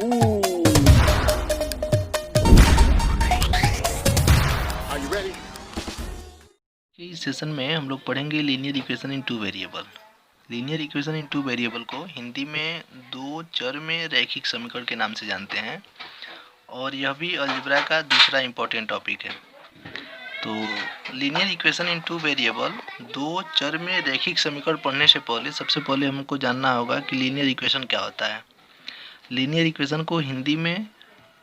इस सेशन में हम लोग पढ़ेंगे linear equation in two variable. Linear equation in two variable को हिंदी में दो चर में रैखिक समीकरण के नाम से जानते हैं और यह भी अलजेब्रा का दूसरा इम्पोर्टेंट टॉपिक है। तो linear equation in two variable, दो चर में रैखिक समीकरण पढ़ने से पहले सबसे पहले हमको जानना होगा कि लीनियर इक्वेशन क्या होता है। लीनियर इक्वेशन को हिंदी में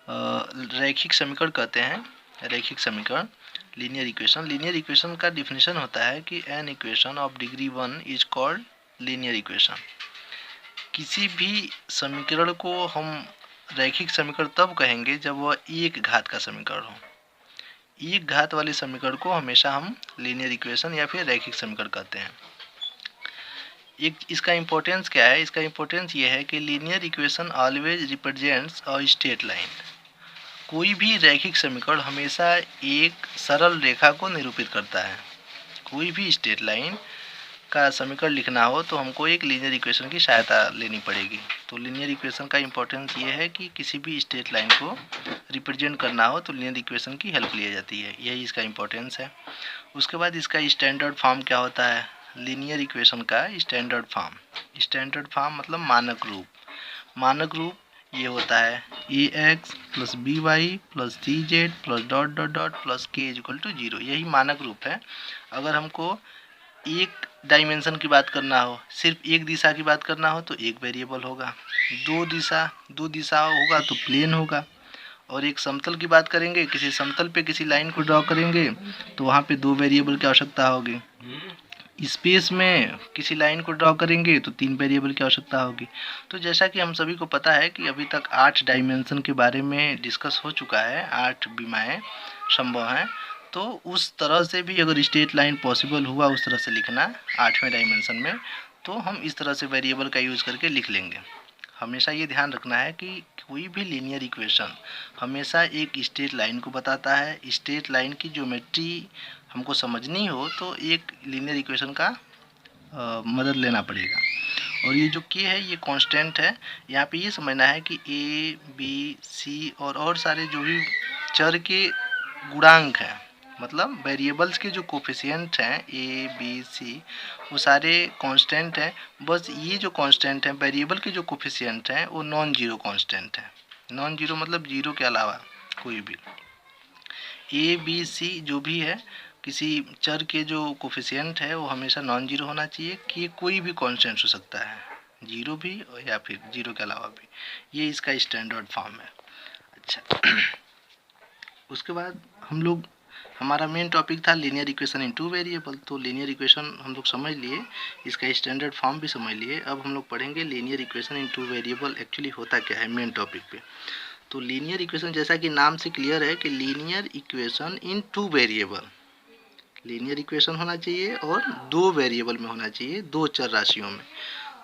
रैखिक समीकरण कहते हैं। रैखिक समीकरण लीनियर इक्वेशन का डिफिनेशन होता है कि an equation of degree 1 is called linear equation. किसी भी समीकरण को हम रैखिक समीकरण तब कहेंगे जब वह एक घात का समीकरण हो। एक घात वाले समीकरण को हमेशा हम लीनियर इक्वेशन या फिर रैखिक समीकरण कहते हैं। एक इसका इम्पोर्टेंस क्या है? इसका इम्पोर्टेंस ये है कि linear equation always represents a straight line. कोई भी रैखिक समीकरण हमेशा एक सरल रेखा को निरूपित करता है। कोई भी स्ट्रेट लाइन का समीकरण लिखना हो तो हमको एक लीनियर इक्वेशन की सहायता लेनी पड़ेगी। तो लीनियर इक्वेशन का इम्पोर्टेंस ये है कि किसी भी स्ट्रेट लाइन को रिप्रेजेंट करना हो तो लीनियर इक्वेशन की हेल्प ली जाती है। यही इसका इम्पोर्टेंस है। उसके बाद इसका स्टैंडर्ड फॉर्म क्या होता है? लीनियर इक्वेशन का स्टैंडर्ड फॉर्म मतलब मानक रूप। मानक रूप ये होता है A X plus B Y plus C Z plus dot dot dot plus K equal to 0। यही मानक रूप है। अगर हमको एक डायमेंशन की बात करना हो, सिर्फ एक दिशा की बात करना हो तो एक वेरिएबल होगा। दो दिशा होगा तो प्लेन होगा। और एक समतल की बात करेंगे, किसी समतल पे किसी लाइन को ड्रॉ करेंगे तो वहाँ पे दो वेरिएबल की आवश्यकता होगी। स्पेस में किसी लाइन को ड्रॉ करेंगे तो तीन वेरिएबल की आवश्यकता होगी। तो जैसा कि हम सभी को पता है कि अभी तक 8 डायमेंशन के बारे में डिस्कस हो चुका है, 8 विमाएँ संभव हैं। तो उस तरह से भी अगर स्ट्रेट लाइन पॉसिबल हुआ उस तरह से लिखना 8वें डायमेंशन में, तो हम इस तरह से वेरिएबल का यूज़ करके लिख लेंगे। हमेशा ये ध्यान रखना है कि कोई भी लीनियर इक्वेशन हमेशा एक स्ट्रेट लाइन को बताता है। स्ट्रेट लाइन की ज्योमेट्री हमको समझनी हो तो एक लीनियर इक्वेशन का मदद लेना पड़ेगा। और ये जो के है ये कांस्टेंट है। यहाँ पे ये समझना है कि ए बी सी और सारे जो भी चर के गुणांक हैं, मतलब वेरिएबल्स के जो कोफिशिएंट हैं ए बी सी, वो सारे कांस्टेंट हैं। बस ये जो कांस्टेंट हैं वेरिएबल के जो कोफिशिएंट हैं वो नॉन जीरो कांस्टेंट हैं। नॉन जीरो मतलब जीरो के अलावा कोई भी। ए बी सी जो भी है, किसी चर के जो कोफिशिएंट है वो हमेशा नॉन जीरो होना चाहिए। कि कोई भी कांस्टेंट हो सकता है, जीरो भी या फिर जीरो के अलावा भी। ये इसका स्टैंडर्ड फॉर्म है। अच्छा, उसके बाद हमारा मेन टॉपिक था linear equation in two variable. तो लीनियर इक्वेशन हम लोग समझ लिए, इसका स्टैंडर्ड फॉर्म भी समझ लिए। अब हम लोग पढ़ेंगे linear equation in two variable actually होता क्या है मेन टॉपिक पे। तो लीनियर इक्वेशन जैसा कि नाम से क्लियर है कि linear equation in two variable. Linear equation होना चाहिए और दो वेरिएबल में होना चाहिए, दो चर राशियों में।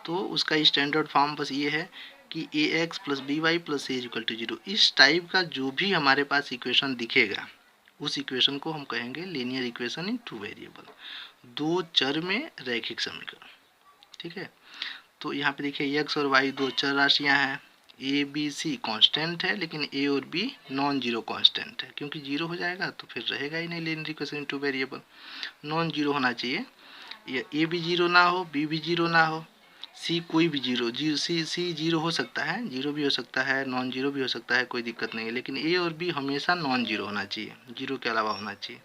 तो उसका स्टैंडर्ड फॉर्म बस ये है कि A X plus B Y plus C equal to 0। इस टाइप का जो भी हमारे पास इक्वेशन दिखेगा उस इक्वेशन को हम कहेंगे linear equation in two variable, दो चर में रैखिक समीकरण। ठीक है। तो यहाँ पे देखिए एक्स और वाई दो चर राशियाँ हैं। ए बी सी कांस्टेंट है, लेकिन ए और बी नॉन जीरो कांस्टेंट है, क्योंकि जीरो हो जाएगा तो फिर रहेगा ही नहीं linear equation in two variable. Non zero होना चाहिए, या ए भी जीरो ना हो, बी भी जीरो ना हो, सी कोई भी जीरो सी जीरो हो सकता है, जीरो भी हो सकता है, नॉन जीरो भी हो सकता है, कोई दिक्कत नहीं है। लेकिन ए और बी हमेशा नॉन जीरो होना चाहिए, जीरो के अलावा होना चाहिए।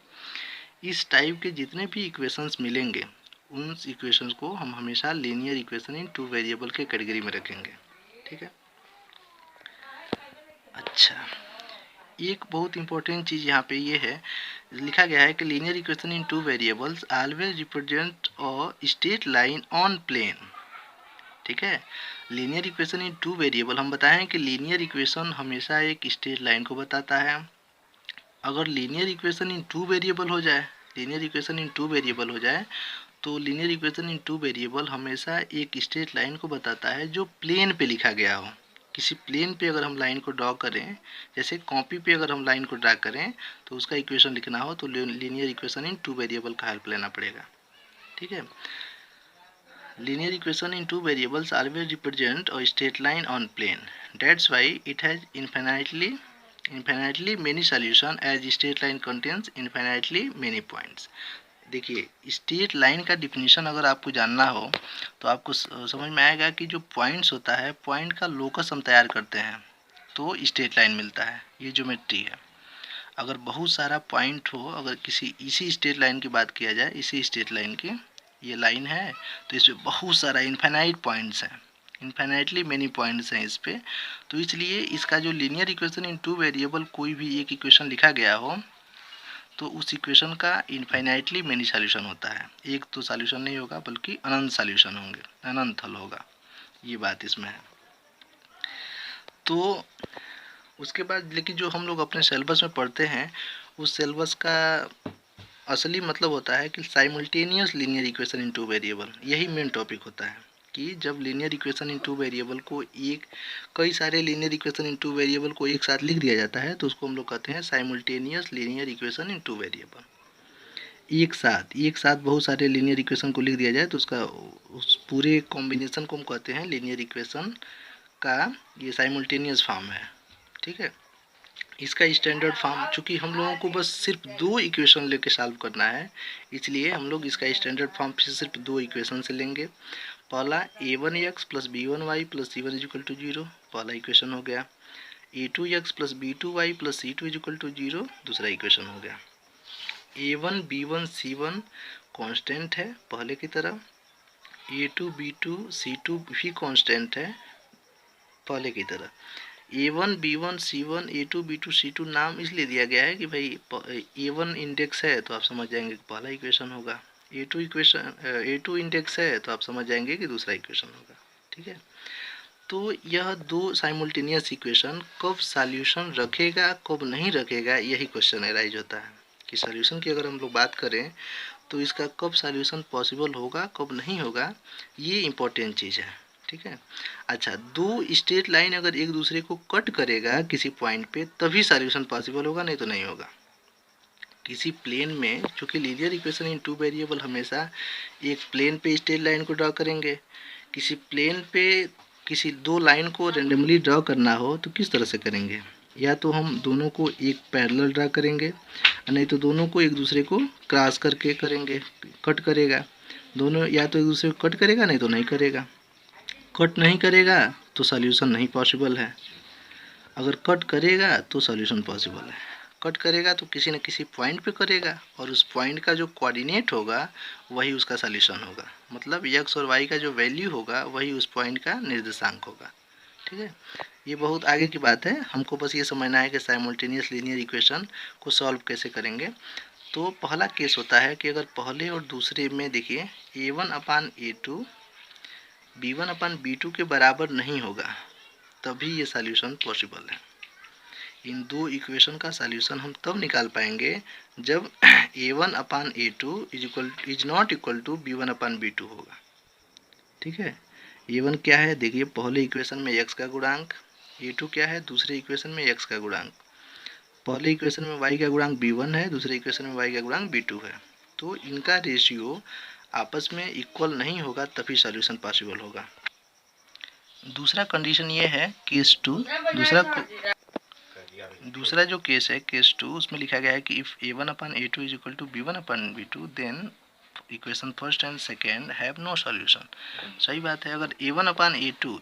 इस टाइप के जितने भी इक्वेशंस मिलेंगे उन इक्वेशंस को हम हमेशा linear equation in two variable के कैटेगरी में रखेंगे। ठीक है। अच्छा, एक बहुत इंपॉर्टेंट चीज़ यहाँ पे ये है, लिखा गया है कि linear equation in two variables always represent a straight line on plane. ठीक है। Linear equation in two variable हम बताएं कि लीनियर इक्वेशन हमेशा एक स्ट्रेट लाइन को बताता है। अगर linear equation in two variable हो जाए, तो linear equation in two variable हमेशा एक स्ट्रेट लाइन को बताता है जो प्लेन पे लिखा गया हो। किसी प्लेन पे अगर हम लाइन को ड्रॉ करें, जैसे कॉपी पे अगर हम लाइन को ड्रा करें तो उसका इक्वेशन लिखना हो तो linear equation in two variable का हेल्प लेना पड़ेगा। ठीक है। linear equation in two variables always represent a straight line on plane. That's why it has infinitely many solution as straight line contains infinitely many points. देखिए, straight line का definition अगर आपको जानना हो तो आपको समझ में आएगा कि जो पॉइंट्स होता है, पॉइंट का लोकस हम तैयार करते हैं तो स्ट्रेट लाइन मिलता है। ये ज्योमेट्री है। अगर बहुत सारा पॉइंट हो, अगर किसी इसी स्ट्रेट लाइन की बात किया जाए, इसी स्ट्रेट लाइन की ये लाइन है तो इसमें बहुत सारा इन्फाइनाइट पॉइंट्स हैं, इन्फाइनाइटली मेनी पॉइंट्स हैं इस पे। तो इसलिए इसका जो linear equation in two variable कोई भी एक इक्वेशन लिखा गया हो तो उस इक्वेशन का इन्फाइनाइटली मेनी सॉल्यूशन होता है। एक तो सॉल्यूशन नहीं होगा बल्कि अनंत सॉल्यूशन होंगे, अनंत हल होगा। ये बात इसमें है। तो उसके बाद लेकिन जो हम लोग अपने सिलेबस में पढ़ते हैं उस सिलेबस का असली मतलब होता है कि simultaneous linear equation in two variable. यही मेन टॉपिक होता है कि जब linear equation in two variable को कई सारे linear equation in two variable को एक साथ लिख दिया जाता है तो उसको हम लोग कहते हैं simultaneous linear equation in two variable. एक साथ बहुत सारे लीनियर इक्वेशन को लिख दिया जाए तो उसका उस पूरे कॉम्बिनेशन को हम कहते हैं लीनियर इक्वेशन का ये साइमल्टेनियस फॉर्म है। ठीक है। इसका स्टैंडर्ड फॉर्म, चूँकि हम लोगों को बस सिर्फ 2 इक्वेशन लेके सॉल्व करना है इसलिए हम लोग इसका स्टैंडर्ड फॉर्म सिर्फ 2 इक्वेशन से लेंगे। पहला a1x plus b1y plus c1 is equal to 0, पहला इक्वेशन हो गया। a2x plus b2y plus c2 is equal to 0, दूसरा इक्वेशन हो गया। a1 b1 c1 कांस्टेंट है पहले की तरह, a2 b2 c2 भी कांस्टेंट है पहले की तरह। a1 b1 c1 a2 b2 c2 नाम इसलिए दिया गया है कि भाई a1 इंडेक्स है तो आप समझ जाएंगे कि पहला इक्वेशन होगा, a2 इंडेक्स है तो आप समझ जाएंगे कि दूसरा इक्वेशन होगा। ठीक है। तो यह 2 साइमल्टेनियस इक्वेशन कब सॉल्यूशन रखेगा कब नहीं रखेगा, यही क्वेश्चन अराइज होता है कि सॉल्यूशन की अगर हम लोग बात करें तो इसका कब सॉल्यूशन पॉसिबल होगा कब नहीं होगा, ये इम्पोर्टेंट चीज़ है। ठीक है। अच्छा, 2 स्ट्रेट लाइन अगर एक दूसरे को कट करेगा किसी पॉइंट पे तभी सॉल्यूशन पॉसिबल होगा, नहीं तो नहीं होगा। किसी प्लेन में, चूँकि linear equation in two variable हमेशा एक प्लेन पे स्ट्रेट लाइन को ड्रॉ करेंगे। किसी प्लेन पे किसी 2 लाइन को रेंडमली ड्रॉ करना हो तो किस तरह से करेंगे, या तो हम दोनों को एक पैरेलल ड्रा करेंगे नहीं तो दोनों को एक दूसरे को क्रॉस करके करेंगे, कट करेगा। दोनों या तो एक दूसरे को कट करेगा नहीं तो नहीं करेगा। कट नहीं करेगा तो सॉल्यूशन नहीं पॉसिबल है, अगर कट करेगा तो सॉल्यूशन पॉसिबल है। कट करेगा तो किसी न किसी पॉइंट पे करेगा और उस पॉइंट का जो कोऑर्डिनेट होगा वही उसका सॉल्यूशन होगा, मतलब x और y का जो वैल्यू होगा वही उस पॉइंट का निर्देशांक होगा। ठीक है। ये बहुत आगे की बात है, हमको बस ये समझना है कि साइमल्टेनियस लीनियर इक्वेशन को सॉल्व कैसे करेंगे। तो पहला केस होता है कि अगर पहले और दूसरे में देखिए a1/a2 b1/b2 के बराबर नहीं होगा तभी ये सॉल्यूशन पॉसिबल है। इन 2 इक्वेशन का सॉल्यूशन हम तब निकाल पाएंगे जब a1/a2 is not equal to b1/b2 होगा। ठीक है। a1 क्या है देखिए, पहले इक्वेशन में x का गुणांक, a2 क्या है दूसरे इक्वेशन में x का गुणांक। पहले इक्वेशन में y का गुणांक b1 है, दूसरे इक्वेशन में y का गुणांक b2 है। तो इनका रेशियो आपस में इक्वल नहीं होगा तभी सॉल्यूशन पॉसिबल होगा। दूसरा कंडीशन ये है केस 2, दूसरा जो केस है केस 2, उसमें लिखा गया है कि if a1/a2 is equal to b1/b2 then equation first and second have no solution. सही बात है। अगर a1/a2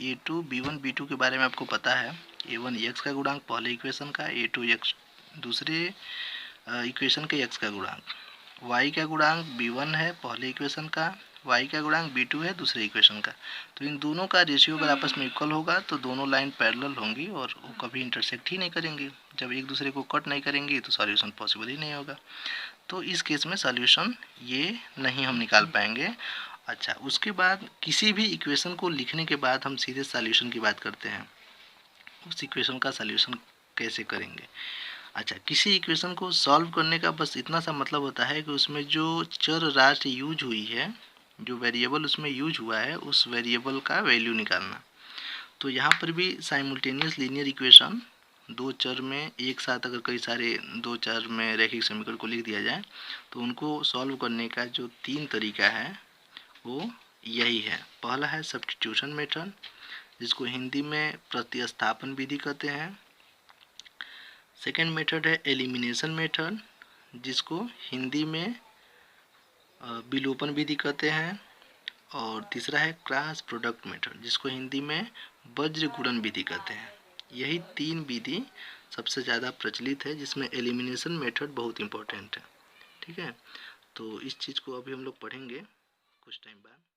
a2 b1 b2 के बारे में आपको पता है, a1 x का गुणांक पहले इक्वेशन का, a2 x दूसरे इक्वेशन के x का गुणांक, y का गुणांक b1 है पहले इक्वेशन का, y का गुणांक b2 है दूसरे इक्वेशन का। तो इन दोनों का रेशियो अगर आपस में इक्वल होगा तो दोनों लाइन पैरेलल होंगी और वो कभी इंटरसेक्ट ही नहीं करेंगी। जब एक दूसरे को कट नहीं करेंगी तो सॉल्यूशन पॉसिबल ही नहीं होगा। तो इस केस में सॉल्यूशन ये नहीं हम निकाल पाएंगे। अच्छा, उसके बाद किसी भी इक्वेशन को लिखने के बाद हम सीधे सॉल्यूशन की बात करते हैं, उस इक्वेशन का सॉल्यूशन कैसे करेंगे। अच्छा, किसी इक्वेशन को सॉल्व करने का बस इतना सा मतलब होता है कि उसमें जो चर राशि यूज हुई है, जो वेरिएबल उसमें यूज हुआ है, उस वेरिएबल का वैल्यू निकालना। तो यहाँ पर भी साइमल्टेनियस लीनियर इक्वेशन 2 चर में एक साथ अगर कई सारे 2 चर में रैखिक समीकरण को लिख दिया जाए तो उनको सॉल्व करने का जो 3 तरीका है वो यही है। पहला है सब्स्टिट्यूशन मेथड, जिसको हिंदी में प्रतिस्थापन विधि कहते हैं। सेकेंड मेथड है एलिमिनेशन मेथड, जिसको हिंदी में विलोपन विधि कहते हैं। और तीसरा है क्रॉस प्रोडक्ट मेथड, जिसको हिंदी में वज्र गुणन विधि कहते हैं। यही 3 विधि सबसे ज़्यादा प्रचलित है, जिसमें एलिमिनेशन मेथड बहुत इम्पोर्टेंट है। ठीक है, तो इस चीज़ को अभी हम लोग पढ़ेंगे कुछ टाइम बाद।